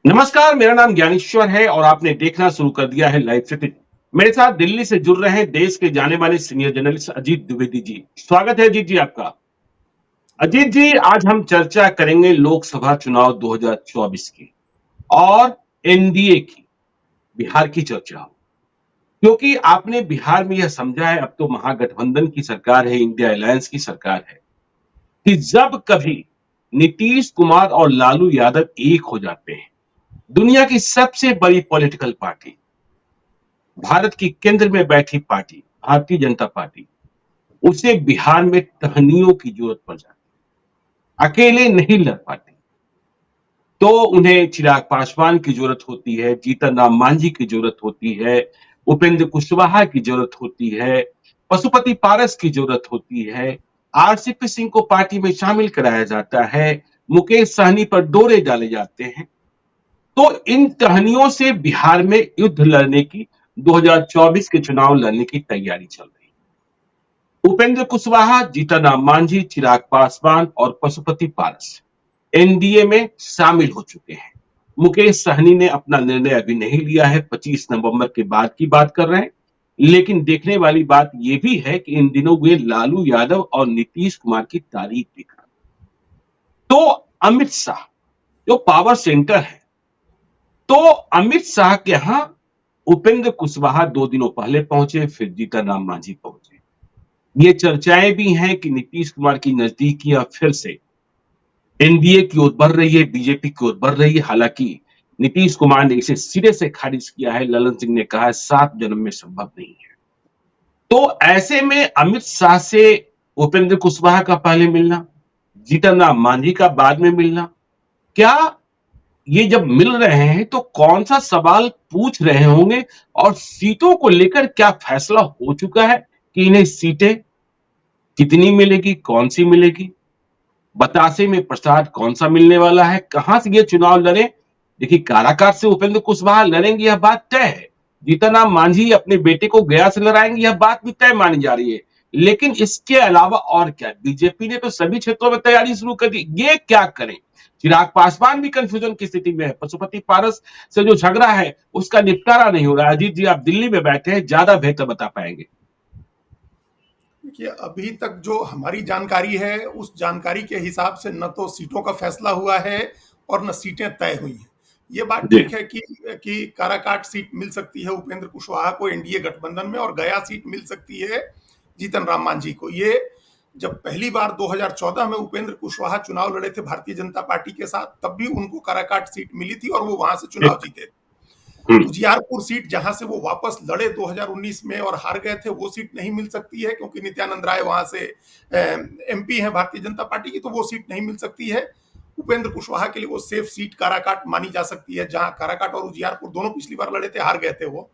नमस्कार, मेरा नाम ज्ञानेश्वर है और आपने देखना शुरू कर दिया है लाइव सिटी। मेरे साथ दिल्ली से जुड़ रहे हैं देश के जाने माने सीनियर जर्नलिस्ट अजीत द्विवेदी जी। स्वागत है अजीत जी आपका। अजीत जी, आज हम चर्चा करेंगे लोकसभा चुनाव 2024 की और एनडीए की, बिहार की चर्चा हो। क्योंकि आपने बिहार में यह समझा है, अब तो महागठबंधन की सरकार है, इंडिया अलायंस की सरकार है, कि जब कभी नीतीश कुमार और लालू यादव एक हो जाते हैं, दुनिया की सबसे बड़ी पॉलिटिकल पार्टी, भारत की केंद्र में बैठी पार्टी भारतीय जनता पार्टी, उसे बिहार में टहनियों की जरूरत पड़ जाती है, अकेले नहीं लड़ पाती। तो उन्हें चिराग पासवान की जरूरत होती है, जीतन राम मांझी की जरूरत होती है, उपेंद्र कुशवाहा की जरूरत होती है, पशुपति पारस की जरूरत होती है, आरसीपी सिंह को पार्टी में शामिल कराया जाता है, मुकेश सहनी पर डोरे डाले जाते हैं। तो इन टहनियों से बिहार में युद्ध लड़ने की, 2024 के चुनाव लड़ने की तैयारी चल रही है। उपेंद्र कुशवाहा, जीतन राम मांझी, चिराग पासवान और पशुपति पारस एनडीए में शामिल हो चुके हैं। मुकेश सहनी ने अपना निर्णय अभी नहीं लिया है, 25 नवंबर के बाद की बात कर रहे हैं। लेकिन देखने वाली बात यह भी है कि इन दिनों वे लालू यादव और नीतीश कुमार की तारीफ भी कर। तो अमित शाह जो पावर सेंटर है, तो अमित शाह के यहां उपेंद्र कुशवाहा 2 दिनों पहले पहुंचे, फिर जीतन राम मांझी पहुंचे। ये चर्चाएं भी हैं कि नीतीश कुमार की नजदीकियां फिर से एनडीए की ओर बढ़ रही है, बीजेपी की ओर बढ़ रही है। हालांकि नीतीश कुमार ने इसे सिरे से खारिज किया है। ललन सिंह ने कहा है 7 जन्म में संभव नहीं है। तो ऐसे में अमित शाह से उपेंद्र कुशवाहा का पहले मिलना, जीतन राम मांझी का बाद में मिलना, क्या ये जब मिल रहे हैं तो कौन सा सवाल पूछ रहे होंगे और सीटों को लेकर क्या फैसला हो चुका है कि इन्हें सीटें कितनी मिलेगी, कौन सी मिलेगी, बतासे में प्रसाद कौन सा मिलने वाला है, कहां से ये चुनाव लड़े। देखिए, काराकाट से उपेंद्र कुशवाहा लड़ेंगे, यह बात तय है। जीतन राम मांझी अपने बेटे को गया से लड़ाएंगे, यह बात भी तय मानी जा रही है। लेकिन इसके अलावा और क्या, बीजेपी ने तो सभी क्षेत्रों में तैयारी शुरू कर दी, ये क्या करें। चिराग पासवान भी कंफ्यूजन की स्थिति में है, पशुपति पारस से जो झगड़ा है उसका निपटारा नहीं हो रहा। अजीत जी, आप दिल्ली में बैठे हैं, ज्यादा बेहतर बता पाएंगे। देखिए, अभी तक जो हमारी जानकारी है उस जानकारी के हिसाब से न तो सीटों का फैसला हुआ है और न सीटें तय हुई हैं। ये बात जी। ठीक है कि काराकाट सीट मिल सकती है उपेंद्र कुशवाहा को एनडीए गठबंधन में, और गया सीट मिल सकती है जीतन राम मांझी को। ये जब पहली बार 2014 में उपेंद्र कुशवाहा चुनाव लड़े थे भारतीय जनता पार्टी के साथ, तब भी उनको काराकाट सीट मिली थी और वो वहां से चुनाव जीते। हम्म। उजियारपुर सीट जहां से वो वापस लड़े 2019 में और हार गए थे, वो सीट नहीं मिल सकती है क्योंकि नित्यानंद राय वहां से एमपी हैं भारतीय जनता पार्टी की, तो वो सीट नहीं मिल सकती है। उपेंद्र कुशवाहा के लिए वो सेफ सीट काराकाट मानी जा सकती है, जहां काराकाट और उजियारपुर दोनों पिछली बार लड़े थे, हार गए थे वो।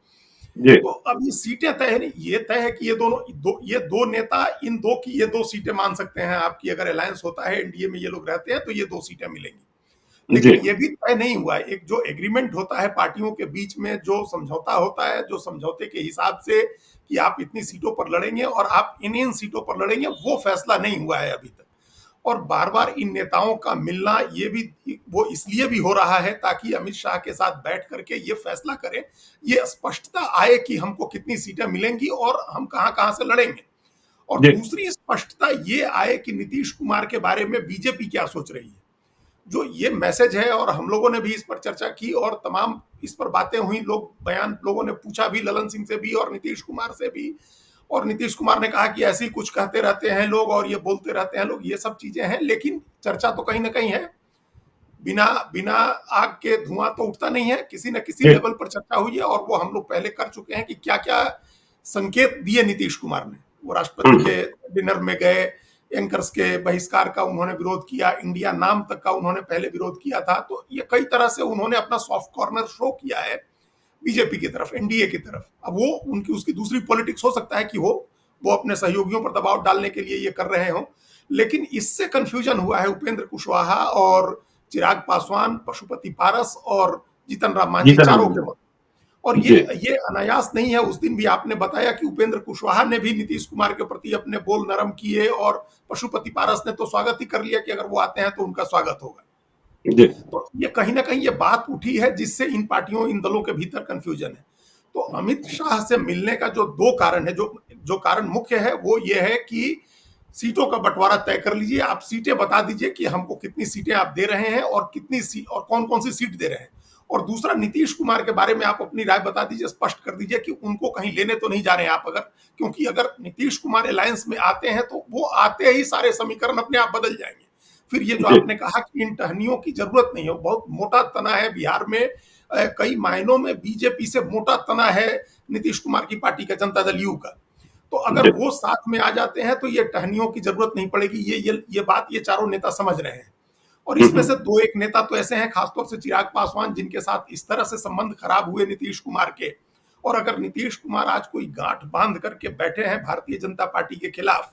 जी। तो अब ये सीटें तय है नहीं, ये तय है कि ये दो नेता, इन दो की ये दो सीटें मान सकते हैं आपकी, अगर अलायंस होता है एनडीए में ये लोग रहते हैं तो ये दो सीटें मिलेंगी। जी। लेकिन ये भी तय नहीं हुआ है। एक जो एग्रीमेंट होता है पार्टियों के बीच में, जो समझौता होता है, जो समझौते के हिसाब से कि आप इतनी सीटों पर लड़ेंगे और आप इन सीटों पर लड़ेंगे, वो फैसला नहीं हुआ है अभी तक। और बार बार इन नेताओं का मिलना ये भी वो इसलिए भी हो रहा है ताकि अमित शाह के साथ बैठ करके ये फैसला करें, ये स्पष्टता आए कि हमको कितनी सीटें मिलेंगी और हम कहां कहां से लड़ेंगे। और जी। दूसरी स्पष्टता ये आए कि नीतीश कुमार के बारे में बीजेपी क्या सोच रही है। जो ये मैसेज है, और हम लोगों ने भी इस पर चर्चा की और तमाम इस पर बातें हुई, लोग बयान लोगों ने पूछा भी, ललन सिंह से भी और नीतीश कुमार से भी। और नीतीश कुमार ने कहा कि ऐसे ही कुछ कहते रहते हैं लोग और ये बोलते रहते हैं लोग, ये सब चीजें हैं, लेकिन चर्चा तो कहीं ना कहीं है। बिना बिना आग के धुआं तो उठता नहीं है, किसी न किसी जी। लेवल पर चर्चा हुई है और वो हम लोग पहले कर चुके हैं कि क्या क्या संकेत दिए नीतीश कुमार ने। वो राष्ट्रपति हम्म। के डिनर में गए, एंकर्स के बहिष्कार का उन्होंने विरोध किया, इंडिया नाम तक का उन्होंने पहले विरोध किया था। तो ये कई तरह से उन्होंने अपना सॉफ्ट कॉर्नर शो किया है बीजेपी की तरफ, एनडीए की तरफ। अब वो उनकी उसकी दूसरी पॉलिटिक्स हो सकता है कि वो अपने सहयोगियों पर दबाव डालने के लिए ये कर रहे हों, लेकिन इससे कंफ्यूजन हुआ है उपेंद्र कुशवाहा और चिराग पासवान, पशुपति पारस और जीतन राम मांझी, जीतन राम चारों के मांझी। वक्त। और जी। ये अनायास नहीं है। उस दिन भी आपने बताया कि उपेंद्र कुशवाहा ने भी नीतीश कुमार के प्रति अपने बोल नरम किए और पशुपति पारस ने तो स्वागत ही कर लिया कि अगर वो आते हैं तो उनका स्वागत होगा। जी, तो ये कहीं ना कहीं ये बात उठी है जिससे इन पार्टियों इन दलों के भीतर कंफ्यूजन है। तो अमित शाह से मिलने का जो दो कारण है, जो जो कारण मुख्य है वो ये है कि सीटों का बंटवारा तय कर लीजिए, आप सीटें बता दीजिए कि हमको कितनी सीटें आप दे रहे हैं और कितनी सी और कौन कौन सी सीट दे रहे हैं। और दूसरा, नीतीश कुमार के बारे में आप अपनी राय बता दीजिए, स्पष्ट कर दीजिए कि उनको कहीं लेने तो नहीं जा रहे हैं आप, अगर क्योंकि अगर नीतीश कुमार अलायंस में आते हैं तो वो आते ही सारे समीकरण अपने आप बदल जाएंगे। फिर ये जो जी, आपने कहा कि इन टहनियों की जरूरत नहीं है, बहुत मोटा तना है बिहार में, कई मायनों में बीजेपी से मोटा तना है नीतीश कुमार की पार्टी का, जनता दल यू का। तो अगर जी, वो साथ में आ जाते हैं तो ये टहनियों की जरूरत नहीं पड़ेगी, ये बात ये चारों नेता समझ रहे हैं। और इसमें से दो एक नेता तो ऐसे हैं, खासतौर से चिराग पासवान, जिनके साथ इस तरह से संबंध खराब हुए नीतीश कुमार के। और अगर नीतीश कुमार आज कोई गांठ बांध करके बैठे हैं भारतीय जनता पार्टी के खिलाफ,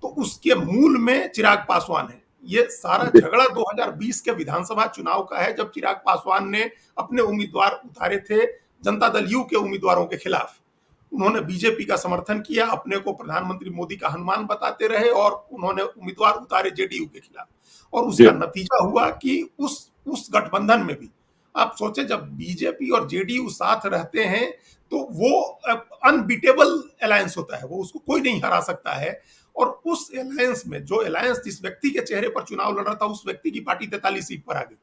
तो उसके मूल में चिराग पासवान है। ये सारा जी, झगड़ा 2020 के विधानसभा चुनाव का है, जब चिराग पासवान ने अपने उम्मीदवार उतारे थे जनता दल यू के उम्मीदवारों के खिलाफ। उन्होंने बीजेपी का समर्थन किया, अपने को प्रधानमंत्री मोदी का हनुमान बताते रहे और उन्होंने उम्मीदवार उतारे जेडीयू के खिलाफ। और उसका जी, नतीजा हुआ कि उस गठबंधन में भी, आप सोचे, जब बीजेपी और जेडीयू साथ रहते हैं तो वो अनबीटेबल अलायंस होता है, वो उसको कोई नहीं हरा सकता है। और उस अलायंस में, जो अलायंस जिस व्यक्ति के चेहरे पर चुनाव लड़ रहा था, उस व्यक्ति की पार्टी 43 सीट पर आ गई।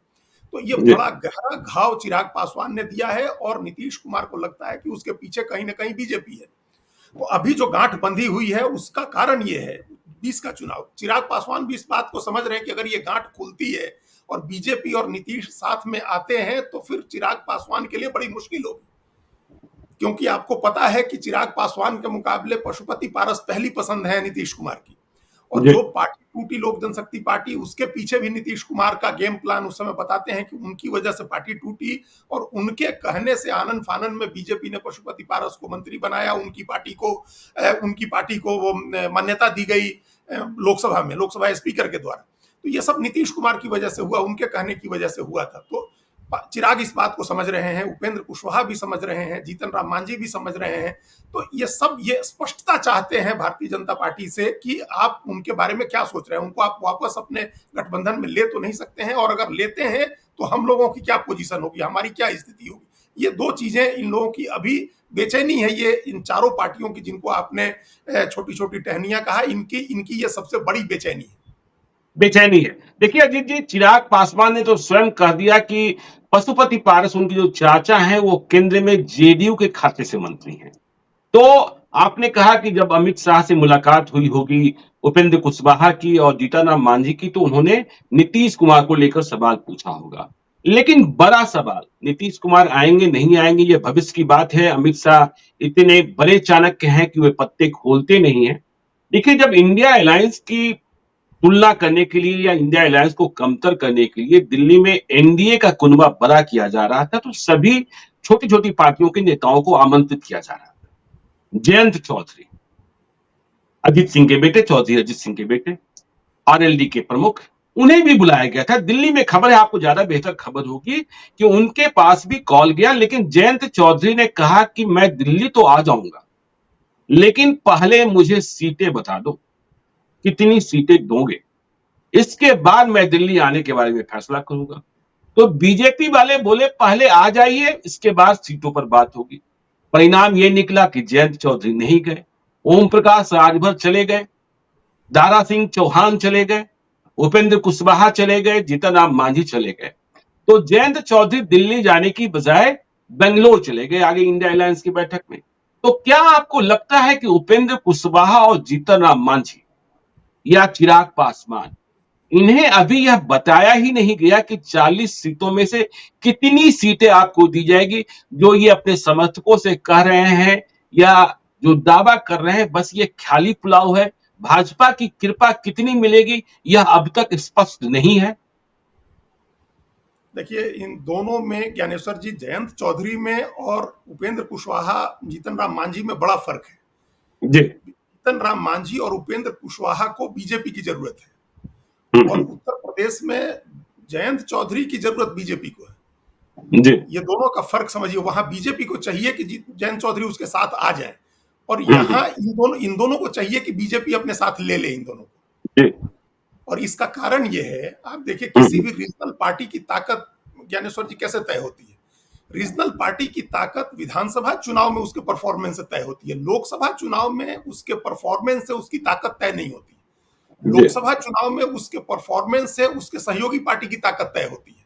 तो ये जी, बड़ा गहरा घाव चिराग पासवान ने दिया है और नीतीश कुमार को लगता है कि उसके पीछे कहीं ना कहीं बीजेपी है। तो अभी जो गांठ बंधी हुई है उसका कारण ये है 20 का चुनाव। चिराग पासवान भी इस बात को समझ रहे हैं कि अगर ये गांठ खुलती है और बीजेपी और नीतीश साथ में आते हैं तो फिर चिराग पासवान के लिए बड़ी मुश्किल होगी। क्योंकि आपको पता है कि चिराग पासवान के मुकाबले पशुपति पारस पहली पसंद है नीतीश कुमार की। और जी, जो पार्टी टूटी, लोक जनशक्ति पार्टी, उसके पीछे भी नीतीश कुमार का गेम प्लान उस समय बताते हैं कि उनकी वजह से पार्टी टूटी। और उनके कहने से आनन फानन में बीजेपी ने पशुपति पारस को मंत्री बनाया, उनकी पार्टी को वो मान्यता दी गई लोकसभा में, लोकसभा स्पीकर के द्वारा। तो ये सब नीतीश कुमार की वजह से हुआ, उनके कहने की वजह से हुआ था। तो चिराग इस बात को समझ रहे हैं, उपेंद्र कुशवाहा भी समझ रहे हैं, जीतन राम मांझी भी समझ रहे हैं। तो ये सब ये स्पष्टता चाहते हैं भारतीय जनता पार्टी से कि आप उनके बारे में क्या सोच रहे हैं, उनको आप वापस अपने गठबंधन में ले तो नहीं सकते हैं, और अगर लेते हैं तो हम लोगों की क्या पोजीशन होगी, हमारी क्या स्थिति होगी। ये दो चीजें इन लोगों की अभी बेचैनी है, ये इन चारों पार्टियों की, जिनको आपने छोटी छोटी टहनियां कहा, इनकी इनकी ये सबसे बड़ी बेचैनी है। बेचैनी है। देखिए अजीत जी, चिराग पासवान ने तो स्वयं कह दिया कि पशुपति पारस उनके जो चाचा हैं वो केंद्र में जेडीयू के खाते से मंत्री हैं। तो आपने कहा कि जब अमित शाह से मुलाकात हुई होगी उपेंद्र कुशवाहा की और जीतन राम मांझी की, तो उन्होंने नीतीश कुमार को लेकर सवाल पूछा होगा। लेकिन बड़ा सवाल, नीतीश कुमार आएंगे नहीं आएंगे ये भविष्य की बात है। अमित शाह इतने बड़े चाणक्य हैं कि वे पत्ते खोलते नहीं हैं। देखिए, जब इंडिया अलायंस की तुलना करने के लिए या इंडिया अलायंस को कमतर करने के लिए दिल्ली में एनडीए का कुनबा बड़ा किया जा रहा था, तो सभी छोटी छोटी पार्टियों के नेताओं को आमंत्रित किया जा रहा था। जयंत चौधरी, अजीत सिंह के बेटे, चौधरी अजीत सिंह के बेटे, आरएलडी के प्रमुख, उन्हें भी बुलाया गया था। दिल्ली में खबर है, आपको ज्यादा बेहतर खबर होगी, कि उनके पास भी कॉल गया। लेकिन जयंत चौधरी ने कहा कि मैं दिल्ली तो आ जाऊंगा, लेकिन पहले मुझे सीटें बता दो, कितनी सीटें दोगे, इसके बाद मैं दिल्ली आने के बारे में फैसला करूंगा। तो बीजेपी वाले बोले पहले आ जाइए, इसके बाद सीटों पर बात होगी। परिणाम यह निकला कि जयंत चौधरी नहीं गए, ओम प्रकाश राजभर चले गए, दारा सिंह चौहान चले गए, उपेंद्र कुशवाहा चले गए, जीतन राम मांझी चले गए। तो जयंत चौधरी दिल्ली जाने की बजाय बेंगलोर चले गए आगे इंडिया अलायंस की बैठक में। तो क्या आपको लगता है कि उपेंद्र कुशवाहा और जीतन राम मांझी या चिराग पासवान, इन्हें अभी यह बताया ही नहीं गया कि 40 सीटों में से कितनी सीटें आपको दी जाएगी, जो ये अपने समर्थकों से कह रहे हैं या जो दावा कर रहे हैं, बस ये ख्याली पुलाव है। भाजपा की कृपा कितनी मिलेगी यह अब तक स्पष्ट नहीं है। देखिए, इन दोनों में, ज्ञानेश्वर जी, जयंत चौधरी में और उपेंद्र कुशवाहा, जीतन राम मांझी में बड़ा फर्क है। जी। जीतन राम मांझी और उपेंद्र कुशवाहा को बीजेपी की जरूरत है, और हम्म, उत्तर प्रदेश में जयंत चौधरी की जरूरत बीजेपी को है। जी। ये दोनों का फर्क समझिए, वहां बीजेपी को चाहिए कि जयंत चौधरी उसके साथ आ जाए, और हम्म, यहाँ इन दोनों को चाहिए कि बीजेपी अपने साथ ले ले इन दोनों को। जी। और इसका कारण ये है, आप देखिए किसी हम्म, भी रीजनल पार्टी की ताकत ज्ञानेश्वर जी कैसे तय होती है। रीजनल पार्टी की ताकत विधानसभा चुनाव में उसके परफॉर्मेंस से तय होती है, लोकसभा चुनाव में उसके परफॉर्मेंस से उसकी ताकत तय नहीं होती। जी लोकसभा चुनाव में उसके परफॉर्मेंस से उसके सहयोगी पार्टी की ताकत तय होती है।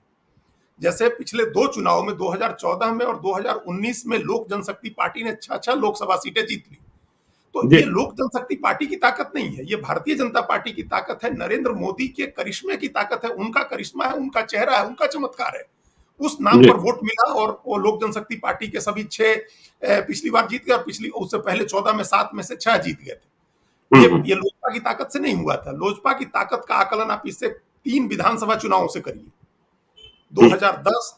जैसे पिछले दो चुनाव में 2014 में और 2019 में लोक जनशक्ति पार्टी ने 6-6 लोकसभा सीटें जीत ली। तो जी ये लोक जनशक्ति पार्टी की ताकत नहीं है, ये भारतीय जनता पार्टी की ताकत है, नरेंद्र मोदी के करिश्मे की ताकत है, उनका करिश्मा है, उनका चेहरा है, उनका चमत्कार है। उस नाम जी पर वोट मिला और वो लोक जनशक्ति पार्टी के सभी 6 पिछली बार जीत गए और पिछली उससे पहले 14 में 7 में से 6 जीत गए थे। ये लोजपा की ताकत से नहीं हुआ था। लोजपा की ताकत का आकलन आप इससे 3 विधानसभा चुनावों से करिए। 2010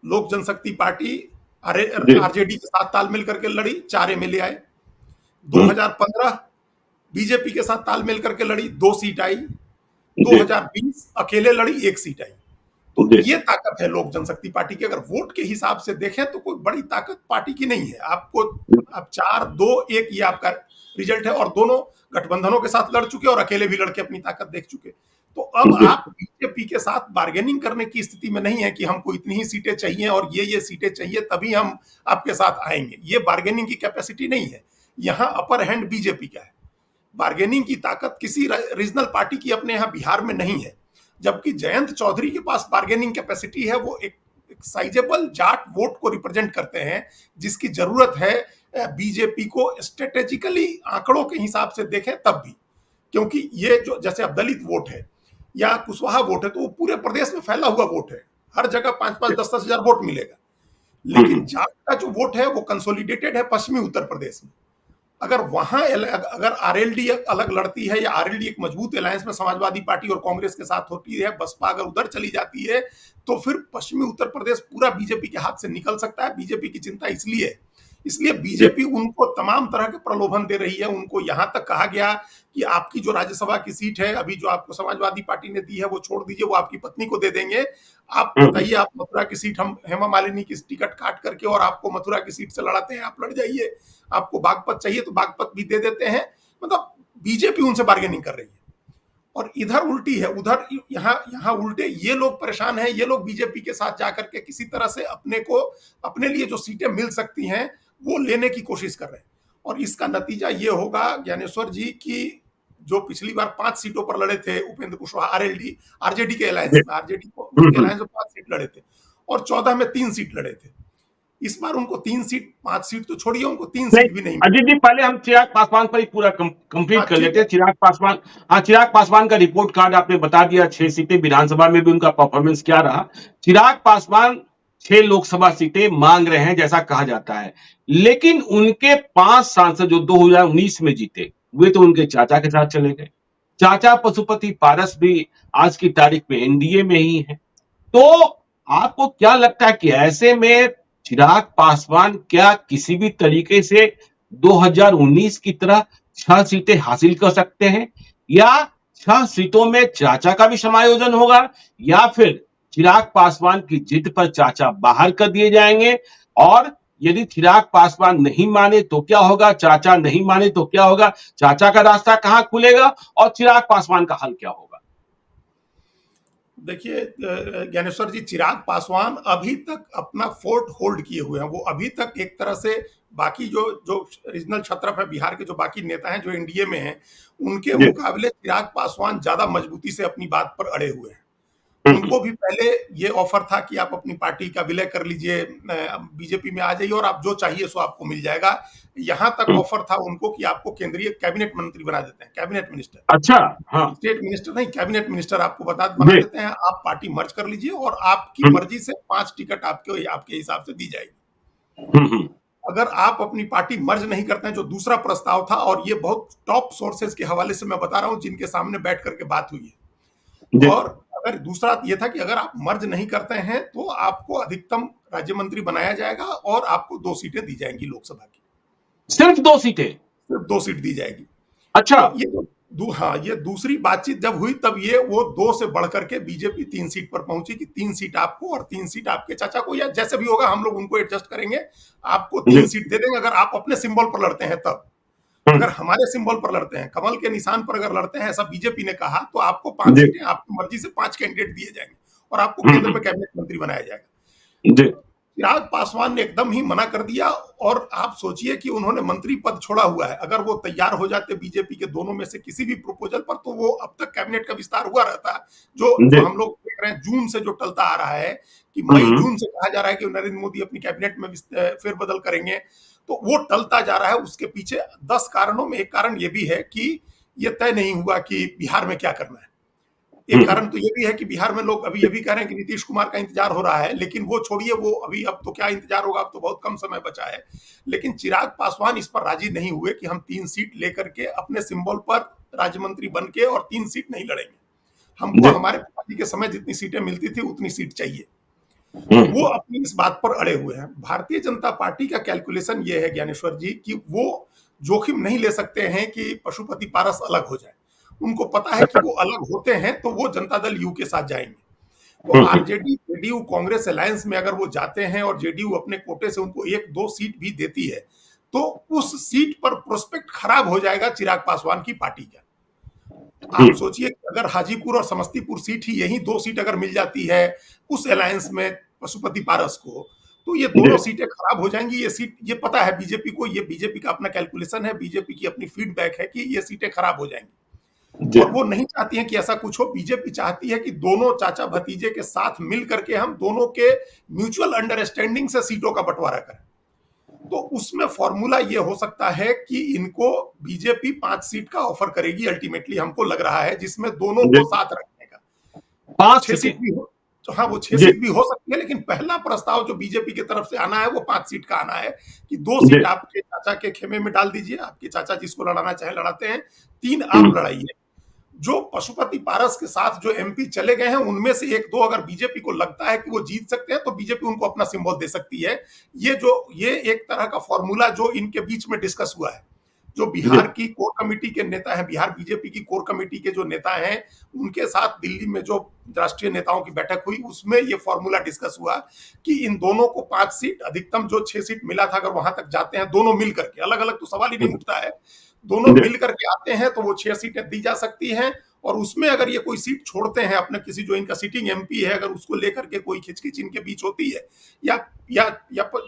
लोक जनशक्ति पार्टी जी आरजेडी के साथ तालमेल करके लड़ी, 4 एमएलए आए। हम्म, 2015 बीजेपी के साथ तालमेल करके लड़ी, 2 सीट आई। जी 2020 अकेले लड़ी, 1 सीट आई। तो जी ये ताकत है लोक जनशक्ति पार्टी की। अगर वोट के हिसाब से देखें तो कोई बड़ी ताकत पार्टी की नहीं है। आपको अब 4-2-1 ये आपका रिजल्ट है और दोनों गठबंधनों के साथ लड़ चुके और अकेले भी लड़के अपनी ताकत देख चुके। तो अब जी आप बीजेपी के साथ बार्गेनिंग करने की स्थिति में नहीं है कि हमको इतनी ही सीटें चाहिए और ये सीटें चाहिए तभी हम आपके साथ आएंगे। ये बार्गेनिंग की कैपेसिटी नहीं है। यहाँ अपर हैंड बीजेपी का है। बार्गेनिंग की ताकत किसी रीजनल पार्टी की अपने यहाँ बिहार में नहीं है। जबकि जयंत चौधरी के पास बार्गेनिंग कैपेसिटी है, वो एक साइजेबल जाट वोट को रिप्रेजेंट करते हैं जिसकी जरूरत है बीजेपी को स्ट्रेटेजिकली आंकड़ों के हिसाब से देखें तब भी। क्योंकि ये जो जैसे अब दलित वोट है या कुशवाहा वोट है तो वो पूरे प्रदेश में फैला हुआ वोट है, हर जगह 5-5, 10-10 हजार वोट मिलेगा। लेकिन जाट का जो वोट है वो कंसोलिडेटेड है पश्चिमी उत्तर प्रदेश में। अगर वहां अगर आरएलडी अलग लड़ती है या आरएलडी एक मजबूत अलायंस में समाजवादी पार्टी और कांग्रेस के साथ होती है, बसपा अगर उधर चली जाती है तो फिर पश्चिमी उत्तर प्रदेश पूरा बीजेपी के हाथ से निकल सकता है। बीजेपी की चिंता इसलिए जी बीजेपी उनको तमाम तरह के प्रलोभन दे रही है। उनको यहां तक कहा गया कि आपकी जो राज्यसभा की सीट है अभी जो आपको समाजवादी पार्टी ने दी है वो छोड़ दीजिए, वो आपकी पत्नी को दे देंगे। आप बताइए, आप मथुरा की सीट, हम हेमा मालिनी की टिकट काट करके और आपको मथुरा की सीट से लड़ाते हैं, आप लड़ जाइए। आपको बागपत चाहिए तो बागपत भी दे देते हैं। मतलब बीजेपी उनसे बार्गेनिंग कर रही है और इधर उल्टी है, उधर यहाँ उल्टे ये लोग परेशान हैं। ये लोग बीजेपी के साथ जाकर के किसी तरह से अपने लिए जो सीटें मिल सकती हैं वो लेने की कोशिश कर रहे हैं। और इसका नतीजा ये होगा ज्ञानेश्वर जी की जो पिछली बार 5 सीटों पर लड़े थे उपेंद्र कुशवाहा आरजेडी के अलायंस जी में, आरजेडी को उसके अलायंस में 5 सीट लड़े थे और 14 में 3 सीट लड़े थे। इस बार उनको 3 सीट, 5 सीट तो छोड़िए, उनको 3 नहीं सीट भी नहीं मिली। अजीत जी, पहले हम चिराग पासवान पर ही पूरा कंप्लीट हाँ कर ठीक लेते है। हैं। चिराग पासवान, हाँ, चिराग पासवान का रिपोर्ट कार्ड आपने बता दिया। 6 सीटें विधानसभा में भी उनका परफॉर्मेंस क्या रहा। चिराग पासवान 6 लोकसभा सीटें मांग रहे हैं जैसा कहा जाता है, लेकिन उनके 5 सांसद जो 2019 में जीते वे तो उनके चाचा के साथ चले गए। चाचा पशुपति पारस भी आज की तारीख में एनडीए में ही है। तो आपको क्या लगता है कि ऐसे में चिराग पासवान क्या किसी भी तरीके से 2019 की तरह 6 सीटें हासिल कर सकते हैं, या 6 सीटों में चाचा का भी समायोजन होगा, या फिर चिराग पासवान की जिद पर चाचा बाहर कर दिए जाएंगे? और यदि चिराग पासवान नहीं माने तो क्या होगा, चाचा नहीं माने तो क्या होगा, चाचा का रास्ता कहां खुलेगा और चिराग पासवान का हल क्या होगा? देखिए ज्ञानेश्वर जी, चिराग पासवान अभी तक अपना फोर्ट होल्ड किए हुए हैं। वो अभी तक एक तरह से बाकी जो जो रीजनल छत्रप है बिहार के, जो बाकी नेता हैं जो एनडीए में हैं, उनके जी मुकाबले चिराग पासवान ज्यादा मजबूती से अपनी बात पर अड़े हुए हैं। हम्म, उनको भी पहले ये ऑफर था कि आप अपनी पार्टी का विलय कर लीजिए, बीजेपी में आ जाइए और आप जो चाहिए सो आपको मिल जाएगा। यहां तक हम्म, ऑफर था उनको कि आपको केंद्रीय कैबिनेट मंत्री बना देते हैं, कैबिनेट मिनिस्टर, अच्छा, हाँ, स्टेट मिनिस्टर नहीं, कैबिनेट मिनिस्टर आपको बना जी देते हैं। आप पार्टी मर्ज कर लीजिए और आपकी हम्म, मर्जी से 5 टिकट आपके हिसाब से दी जाएगी। हम्म, अगर आप अपनी पार्टी मर्ज नहीं करते हैं, जो दूसरा प्रस्ताव था, और ये बहुत टॉप सोर्सेज के हवाले से मैं बता रहा हूं जिनके सामने बैठ करके बात हुई है। जी और अगर दूसरा ये था कि अगर आप मर्ज नहीं करते हैं तो आपको अधिकतम राज्य मंत्री बनाया जाएगा और आपको 2 सीटें दी जाएंगी लोकसभा की, सिर्फ 2 सीटें? सिर्फ 2 सीट दी जाएगी। अच्छा, तो हाँ, ये दूसरी बातचीत जब हुई तब ये वो 2 से बढ़ करके बीजेपी 3 सीट पर पहुंची कि 3 सीट आपको और 3 सीट आपके चाचा को, या जैसे भी होगा हम लोग उनको एडजस्ट करेंगे, आपको जी 3 सीट दे देंगे अगर आप अपने सिंबल पर लड़ते हैं तब। अगर हमारे सिंबल पर लड़ते हैं, कमल के निशान पर अगर लड़ते हैं, ऐसा बीजेपी ने कहा, तो आपको 5 जी सीटें आपकी मर्जी से 5 कैंडिडेट दिए जाएंगे और आपको केंद्र में कैबिनेट मंत्री बनाया जाएगा। जी चिराग पासवान ने एकदम ही मना कर दिया और आप सोचिए कि उन्होंने मंत्री पद छोड़ा हुआ है। अगर वो तैयार हो जाते बीजेपी के दोनों में से किसी भी प्रपोजल पर, तो वो अब तक कैबिनेट का विस्तार हुआ रहता। जो जो जी हम लोग देख रहे हैं जून से जो टलता आ रहा है कि मई हम्म जून से कहा जा रहा है कि नरेंद्र मोदी अपनी कैबिनेट में फेरबदल करेंगे, तो वो टलता जा रहा है। उसके पीछे 10 कारणों में एक कारण ये भी है कि ये तय नहीं हुआ कि बिहार में क्या करना है। एक कारण तो ये भी है कि बिहार में लोग अभी ये भी कह रहे हैं कि नीतीश कुमार का इंतजार हो रहा है, लेकिन वो छोड़िए, वो अभी अब तो क्या इंतजार होगा, अब तो बहुत कम समय बचा है। लेकिन चिराग पासवान इस पर राजी नहीं हुए कि हम 3 सीट लेकर के अपने सिंबल पर राज्य मंत्री बन के और 3 सीट नहीं लड़ेंगे। हमको जी हमारे पार्टी के समय जितनी सीटें मिलती थी उतनी सीट चाहिए। वो हम्म अपनी इस बात पर अड़े हुए हैं। भारतीय जनता पार्टी का कैलकुलेशन ये है ज्ञानेश्वर जी कि वो जोखिम नहीं ले सकते हैं कि पशुपति पारस अलग हो जाए। उनको पता है कि अच्छा वो अलग होते हैं तो वो जनता दल यू के साथ जाएंगे। तो हम्म आरजेडी जेडीयू कांग्रेस अलायंस में अगर वो जाते हैं और जेडीयू अपने कोटे से उनको 1-2 सीट भी देती है, तो उस सीट पर प्रोस्पेक्ट खराब हो जाएगा चिराग पासवान की पार्टी का। आप हम्म सोचिए अगर हाजीपुर और समस्तीपुर सीट ही, यही 2 सीट अगर मिल जाती है उस अलायंस में पशुपति पारस को, तो ये दोनों जी सीटें खराब हो जाएंगी। ये सीट, ये पता है बीजेपी को, ये बीजेपी का अपना कैलकुलेशन है, बीजेपी की अपनी फीडबैक है कि ये सीटें खराब हो जाएंगी। जी और वो नहीं चाहती है कि ऐसा कुछ हो। बीजेपी चाहती है कि दोनों चाचा भतीजे के साथ मिल करके हम दोनों के म्यूचुअल अंडरस्टैंडिंग से सीटों का बंटवारा करें। तो उसमें फॉर्मूला ये हो सकता है कि इनको बीजेपी 5 सीट का ऑफर करेगी अल्टीमेटली, हमको लग रहा है, जिसमें दोनों जी को साथ रखने का। 5 6 सीटें सीट भी हो तो हाँ, वो 6 जी सीट भी हो सकती है, लेकिन पहला प्रस्ताव जो बीजेपी की तरफ से आना है वो 5 सीट का आना है कि 2 जी सीट आपके चाचा के खेमे में डाल दीजिए, आपके चाचा जिसको लड़ाना चाहे लड़ाते हैं, 3 आप हम्म लड़ाइए। जो पशुपति पारस के साथ जो एमपी चले गए हैं उनमें से 1-2 अगर बीजेपी को लगता है कि वो जीत सकते हैं तो बीजेपी उनको अपना सिंबल दे सकती है। ये एक तरह का फॉर्मूला जो इनके बीच में डिस्कस हुआ है। जो जी बिहार की कोर कमेटी के नेता हैं, बिहार बीजेपी की कोर कमेटी के जो नेता हैं, उनके साथ दिल्ली में जो राष्ट्रीय नेताओं की बैठक हुई उसमें ये फॉर्मूला डिस्कस हुआ कि इन दोनों को 5 सीट, अधिकतम जो 6 सीट मिला था, अगर वहां तक जाते हैं दोनों मिल करके, अलग अलग तो सवाल ही नहीं उठता है, दोनों जी मिल करके आते हैं तो वो 6 सीटें दी जा सकती हैं। और उसमें अगर ये कोई सीट छोड़ते हैं अपने किसी, जो इनका सिटिंग एमपी है, अगर उसको लेकर के कोई खिचखिच इनके बीच होती है, या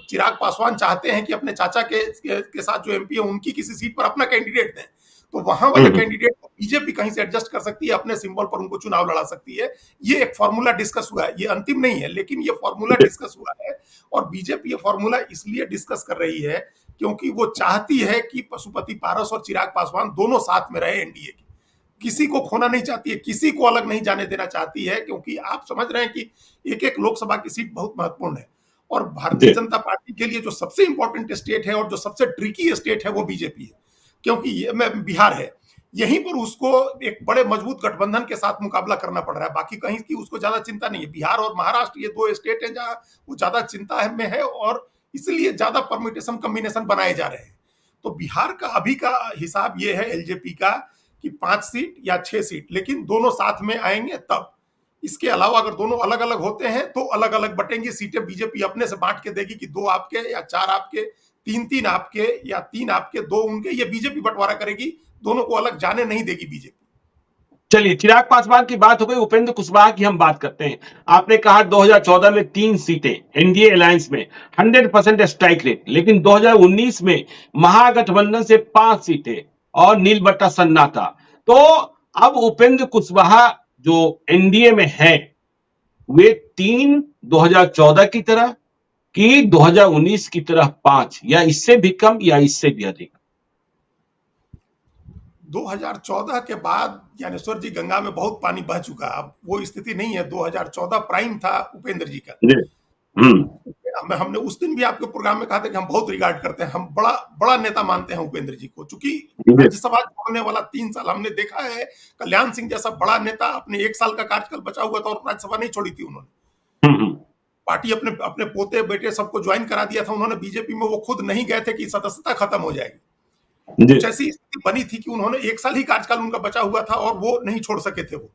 चिराग पासवान चाहते हैं कि अपने चाचा के साथ जो एमपी है उनकी किसी सीट पर अपना कैंडिडेट दें, तो वहां वाले हम्म कैंडिडेट को बीजेपी कहीं से एडजस्ट कर सकती है, अपने सिंबल पर उनको चुनाव लड़ा सकती है। ये एक फॉर्मूला डिस्कस हुआ है, ये अंतिम नहीं है, लेकिन ये फॉर्मूला जी डिस्कस हुआ है। और बीजेपी ये फॉर्मूला इसलिए डिस्कस कर रही है क्योंकि वो चाहती है कि पशुपति पारस और चिराग पासवान दोनों साथ में रहे एनडीए के। किसी को खोना नहीं चाहती है, किसी को अलग नहीं जाने देना चाहती है, क्योंकि आप समझ रहे हैं कि एक एक लोकसभा की सीट बहुत महत्वपूर्ण है। और भारतीय जी जनता पार्टी के लिए जो सबसे इंपॉर्टेंट स्टेट है और जो सबसे ट्रिकी स्टेट है वो बीजेपी है, क्योंकि ये में बिहार है। यहीं पर उसको एक बड़े मजबूत गठबंधन के साथ मुकाबला करना पड़ रहा है। बाकी कहीं की उसको ज्यादा चिंता नहीं है। बिहार और महाराष्ट्र ये 2 स्टेट हैं जहां वो ज्यादा चिंता में है, और इसलिए ज्यादा परमिटेशन कॉम्बिनेशन बनाए जा रहे हैं। तो बिहार का अभी का हिसाब ये है एलजेपी का कि 5 सीट या 6 सीट, लेकिन दोनों साथ में आएंगे तब। इसके अलावा अगर दोनों अलग अलग होते हैं तो अलग अलग बटेंगी सीटें, बीजेपी अपने से बांट के देगी कि 2 आपके या 4 आपके, 3-3 आपके या 3 आपके 2 उनके, ये बीजेपी बंटवारा करेगी, दोनों को अलग जाने नहीं देगी बीजेपी। चलिए चिराग पासवान की बात हो गई, उपेंद्र कुशवाहा की हम बात करते हैं। आपने कहा 2014 में 3 सीटें एनडीए अलायंस में 100% स्ट्राइक रेट, लेकिन 2019 में महागठबंधन से 5 सीटें और नील बट्टा सन्नाटा। तो अब उपेंद्र कुशवाहा जो एनडीए में है, वे 3 2014 की तरह कि 2019 की तरह 5, या इससे भी कम या इससे भी अधिक? 2014 के बाद ज्ञानेश्वर जी गंगा में बहुत पानी बह चुका, अब वो स्थिति नहीं है। 2014 प्राइम था उपेंद्र जी का। जी हम्म हमने उस दिन भी आपके प्रोग्राम में कहा था कि हम बहुत रिगार्ड करते हैं, हम बड़ा बड़ा नेता मानते हैं उपेंद्र जी को। चूंकि जी राज्यसभा छोड़ने वाला 3 साल हमने देखा है, कल्याण सिंह जैसा बड़ा नेता अपने 1 साल का कार्यकाल बचा हुआ था और राज्यसभा नहीं छोड़ी थी उन्होंने। हम्म पार्टी अपने अपने पोते बेटे सबको ज्वाइन करा दिया था उन्होंने बीजेपी में, वो खुद नहीं गए थे कि सदस्यता खत्म हो जाएगी। जी कुछ ऐसी स्थिति बनी थी कि उन्होंने 1 साल ही कार्यकाल उनका बचा हुआ था और वो नहीं छोड़ सके थे वो।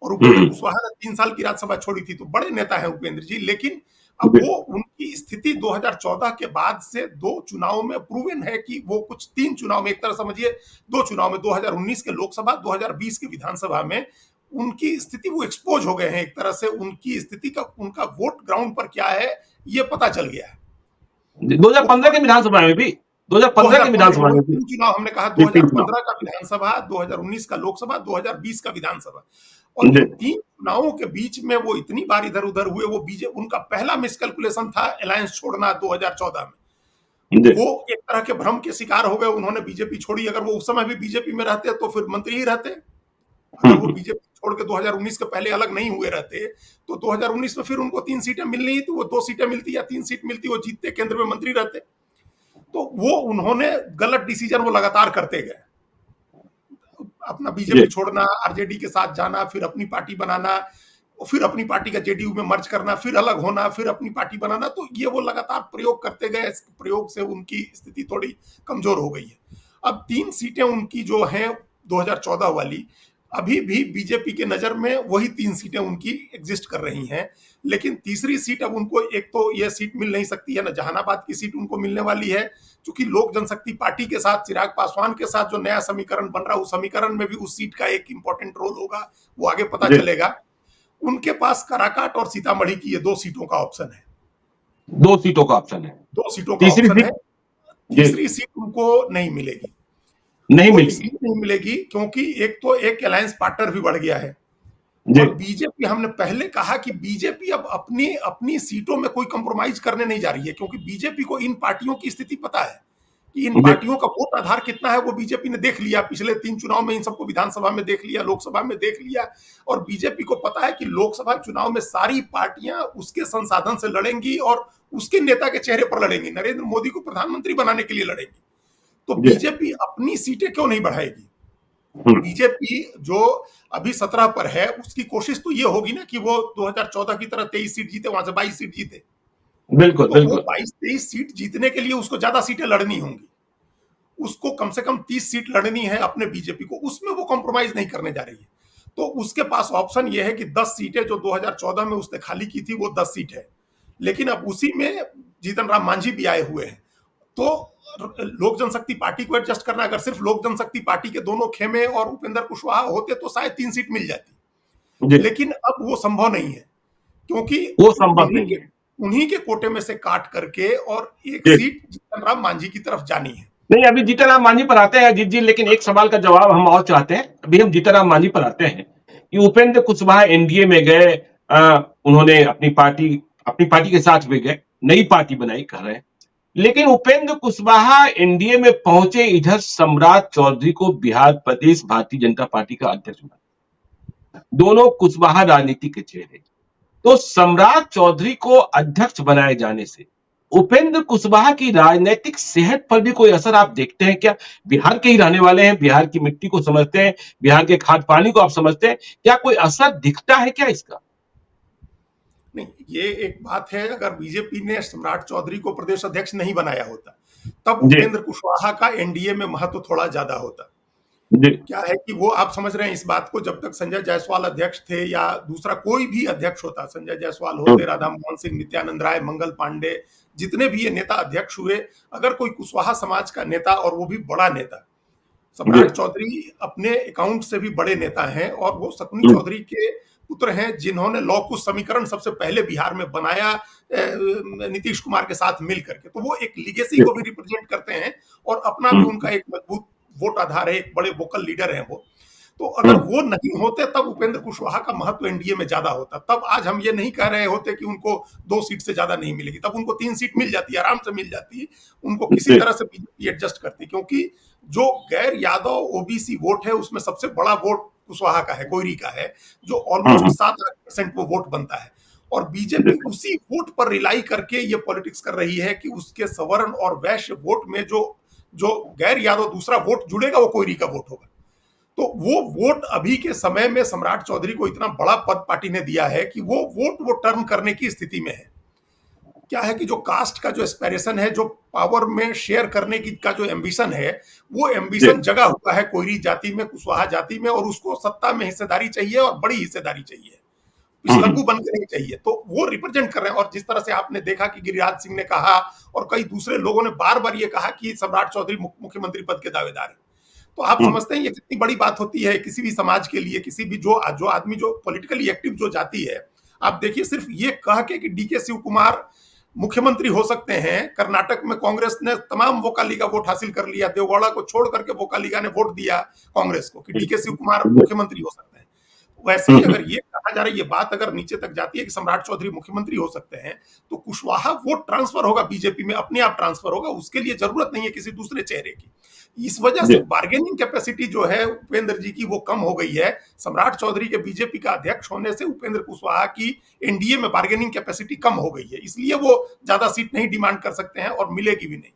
और उपेंद्र हम्म कुशवाहा ने 3 साल की राज्यसभा छोड़ी थी। तो बड़े नेता हैं उपेंद्र जी, लेकिन अब जी वो की स्थिति 2014 के बाद से 2 चुनाव में प्रूवन है कि वो कुछ 3 चुनाव में, एक तरह समझिए 2 चुनाव में, 2019 के लोकसभा, 2020 के विधानसभा में उनकी स्थिति वो एक्सपोज हो गए हैं। एक तरह से उनकी स्थिति का, उनका वोट ग्राउंड पर क्या है ये पता चल गया है। 2015 के विधानसभा में भी, 2015 के विधानसभा में भी तीन चुनाव हमने कहा, ये तीन चुनाव 2015 का विधानसभा, 2019 का लोकसभा, 2020 का विधानसभा, और जी इन 3 चुनावों के बीच में वो इतनी बार इधर-उधर हुए। वो बीजेपी, उनका पहला मिसकैलकुलेशन था अलायंस छोड़ना 2014 में। जी वो एक तरह के भ्रम के शिकार हो गए, उन्होंने बीजेपी छोड़ी। अगर वो उस समय भी बीजेपी में रहते तो फिर मंत्री ही रहते। अगर वो बीजेपी छोड़ के 2019 के पहले अलग नहीं हुए रहते तो 2019 में फिर उनको 3 सीटें मिलनी थी, वो 2 सीटें मिलती या 3 सीट मिलती, वो जीतते, केंद्र में मंत्री रहते। तो वो उन्होंने गलत डिसीजन वो लगातार करते गए, अपना बीजेपी छोड़ना, आरजेडी के साथ जाना, फिर अपनी पार्टी बनाना, फिर अपनी पार्टी का जेडीयू में मर्ज करना, फिर अलग होना, फिर अपनी पार्टी बनाना। तो ये वो लगातार प्रयोग करते गए। इस प्रयोग से उनकी स्थिति थोड़ी कमजोर हो गई है। अब 3 सीटें उनकी जो हैं 2014 वाली, अभी भी बीजेपी के नजर में वही 3 सीटें उनकी एग्जिस्ट कर रही हैं। लेकिन तीसरी सीट अब उनको, एक तो यह सीट मिल नहीं सकती है ना, जहानाबाद की सीट उनको मिलने वाली है, क्योंकि लोक जनशक्ति पार्टी के साथ, चिराग पासवान के साथ जो नया समीकरण बन रहा है, उस समीकरण में भी उस सीट का एक इंपॉर्टेंट रोल होगा, वो आगे पता चलेगा। उनके पास काराकाट और सीतामढ़ी की ये 2 सीटों का ऑप्शन है। 2 सीटों का ऑप्शन है, 2 सीटों का तीसरी ऑप्शन सीट है। तीसरी सीट उनको नहीं मिलेगी। नहीं वो मिलेगी इसलिए नहीं मिलेगी क्योंकि एक तो एक अलायंस पार्टनर भी बढ़ गया है, जी और बीजेपी, हमने पहले कहा कि बीजेपी अब अपनी अपनी सीटों में कोई कंप्रोमाइज करने नहीं जा रही है, क्योंकि बीजेपी को इन पार्टियों की स्थिति पता है कि इन जी पार्टियों का वोट आधार कितना है। वो बीजेपी ने देख लिया, पिछले 3 चुनाव में इन सबको विधानसभा में देख लिया, लोकसभा में देख लिया। और बीजेपी को पता है कि लोकसभा चुनाव में सारी पार्टियां उसके संसाधन से लड़ेंगी और उसके नेता के चेहरे पर लड़ेंगी, नरेंद्र मोदी को प्रधानमंत्री बनाने के लिए लड़ेंगी। तो जी बीजेपी अपनी सीटें क्यों नहीं बढ़ाएगी? बीजेपी जो अभी 17 पर है, उसकी कोशिश तो ये होगी ना कि वो 2014 की तरह 23 सीट जीते, वहां से 22 सीट जीते। बिल्कुल तो वो बिल्कुल 22-23 सीट जीतने के लिए उसको ज्यादा सीटें लड़नी होंगी। उसको कम से कम 30 सीट लड़नी है अपने बीजेपी को, उसमें वो कॉम्प्रोमाइज नहीं करने जा रही है। तो उसके पास ऑप्शन ये है कि 10 सीटें जो 2014 में उसने खाली की थी, वो 10 सीट है। लेकिन अब उसी में जीतन राम मांझी भी आए हुए हैं। तो लोक जनशक्ति पार्टी को एडजस्ट करना, अगर सिर्फ लोक जनशक्ति पार्टी के दोनों खेमे और उपेंद्र कुशवाहा होते तो शायद 3 सीट मिल जाती। जी लेकिन अब वो संभव नहीं है, क्योंकि वो संभव नहीं है। उन्हीं के कोटे में से काट करके और एक जी सीट जीतन राम मांझी की तरफ जानी है। नहीं, अभी जीतन राम मांझी पर आते हैं अजीत जी, लेकिन एक सवाल का जवाब हम और चाहते हैं। अभी हम जीतन राम मांझी पर आते हैं कि उपेंद्र कुशवाहा एनडीए में गए, उन्होंने अपनी पार्टी के साथ भी गए, नई पार्टी बनाई कर रहे हैं, लेकिन उपेंद्र कुशवाहा एनडीए में पहुंचे, इधर सम्राट चौधरी को बिहार प्रदेश भारतीय जनता पार्टी का अध्यक्ष बना। दोनों कुशवाहा राजनीति के चेहरे। तो सम्राट चौधरी को अध्यक्ष बनाए जाने से उपेंद्र कुशवाहा की राजनीतिक सेहत पर भी कोई असर आप देखते हैं क्या? बिहार के ही रहने वाले हैं, बिहार की मिट्टी को समझते हैं, बिहार के खाद पानी को आप समझते हैं, क्या कोई असर दिखता है क्या इसका? नहीं, ये एक बात है, अगर बीजेपी ने सम्राट चौधरी को प्रदेश अध्यक्ष नहीं बनाया होता, तब जी उपेंद्र कुशवाहा का एनडीए में महत्व थोड़ा ज्यादा होता। जी क्या है कि वो, आप समझ रहे हैं इस बात को, जब तक संजय जायसवाल अध्यक्ष थे या दूसरा कोई भी अध्यक्ष होता, संजय जायसवाल होते, राधा मोहन सिंह, नित्यानंद राय, मंगल पांडे, जितने भी ये नेता अध्यक्ष हुए, अगर कोई कुशवाहा समाज का नेता, और वो भी बड़ा नेता, जी सम्राट चौधरी अपने अकाउंट से भी बड़े नेता हैं, और वो शकुनी चौधरी के पुत्र हैं, जिन्होंने लौ कुश समीकरण सबसे पहले बिहार में बनाया नीतीश कुमार के साथ मिल करके। तो वो एक लीगेसी को भी रिप्रेजेंट करते हैं, और अपना भी उनका एक मजबूत वोट आधार है, एक बड़े वोकल लीडर हैं वो। तो अगर वो नहीं होते तब उपेंद्र कुशवाहा का महत्व एनडीए में ज्यादा होता। तब आज हम ये नहीं कह रहे होते कि उनको 2 सीट से ज्यादा नहीं मिलेगी, तब उनको 3 सीट मिल जाती, आराम से मिल जाती, उनको किसी तरह से बीजेपी एडजस्ट करती। क्योंकि जो गैर यादव ओबीसी वोट है, उसमें सबसे बड़ा वोट कुशवाहा का है, कोयरी का है, जो ऑलमोस्ट 7% वो वोट बनता है। और बीजेपी उसी वोट पर रिलाई करके ये पॉलिटिक्स कर रही है कि उसके सवर्ण और वैश्य वोट में जो जो गैर यादव दूसरा वोट जुड़ेगा, वो कोयरी का वोट होगा। तो वो वोट अभी के समय में सम्राट चौधरी को इतना बड़ा पद पार्टी ने दिया है कि वो वोट वो टर्न करने की स्थिति में है। क्या है कि जो कास्ट का जो एस्पिरेशन है, जो पावर में शेयर करने की का जो एम्बिशन है, वो एम्बिशन जगा हुआ है कोयरी जाति में, कुशवाहा जाति में, और उसको सत्ता में हिस्सेदारी चाहिए, और बड़ी हिस्सेदारी चाहिए। पिछलग्गू बन के नहीं चाहिए। तो वो रिप्रेजेंट कर रहे हैं। और जिस तरह से आपने देखा कि गिरिराज सिंह ने कहा और कई दूसरे लोगों ने बार-बार ये कहा कि सम्राट चौधरी मुख्यमंत्री पद के दावेदार हैं। तो आप समझते हैं ये कितनी बड़ी बात होती है किसी भी समाज के लिए, किसी भी जो आदमी जो पॉलिटिकली एक्टिव जो जाति है। आप देखिए सिर्फ ये कह के कि डीके शिव कुमार मुख्यमंत्री हो सकते हैं, कर्नाटक में कांग्रेस ने तमाम वोकाली का वोट हासिल कर लिया, देवगौड़ा को छोड़ करके वोकालिगा ने वोट दिया कांग्रेस को कि डीके शिव कुमार मुख्यमंत्री हो सकते हैं। वैसे ही अगर ये कहा जा रहा है, ये बात अगर नीचे तक जाती है कि सम्राट चौधरी मुख्यमंत्री हो सकते हैं, तो कुशवाहा वोट ट्रांसफर होगा बीजेपी में, अपने आप ट्रांसफर होगा, उसके लिए जरूरत नहीं है किसी दूसरे चेहरे की। इस वजह से बार्गेनिंग कैपेसिटी जो है उपेंद्र जी की वो कम हो गई है। सम्राट चौधरी के बीजेपी का अध्यक्ष होने से उपेंद्र कुशवाहा की एनडीए में बार्गेनिंग कैपेसिटी कम हो गई है, इसलिए वो ज्यादा सीट नहीं डिमांड कर सकते हैं और मिलेगी भी नहीं।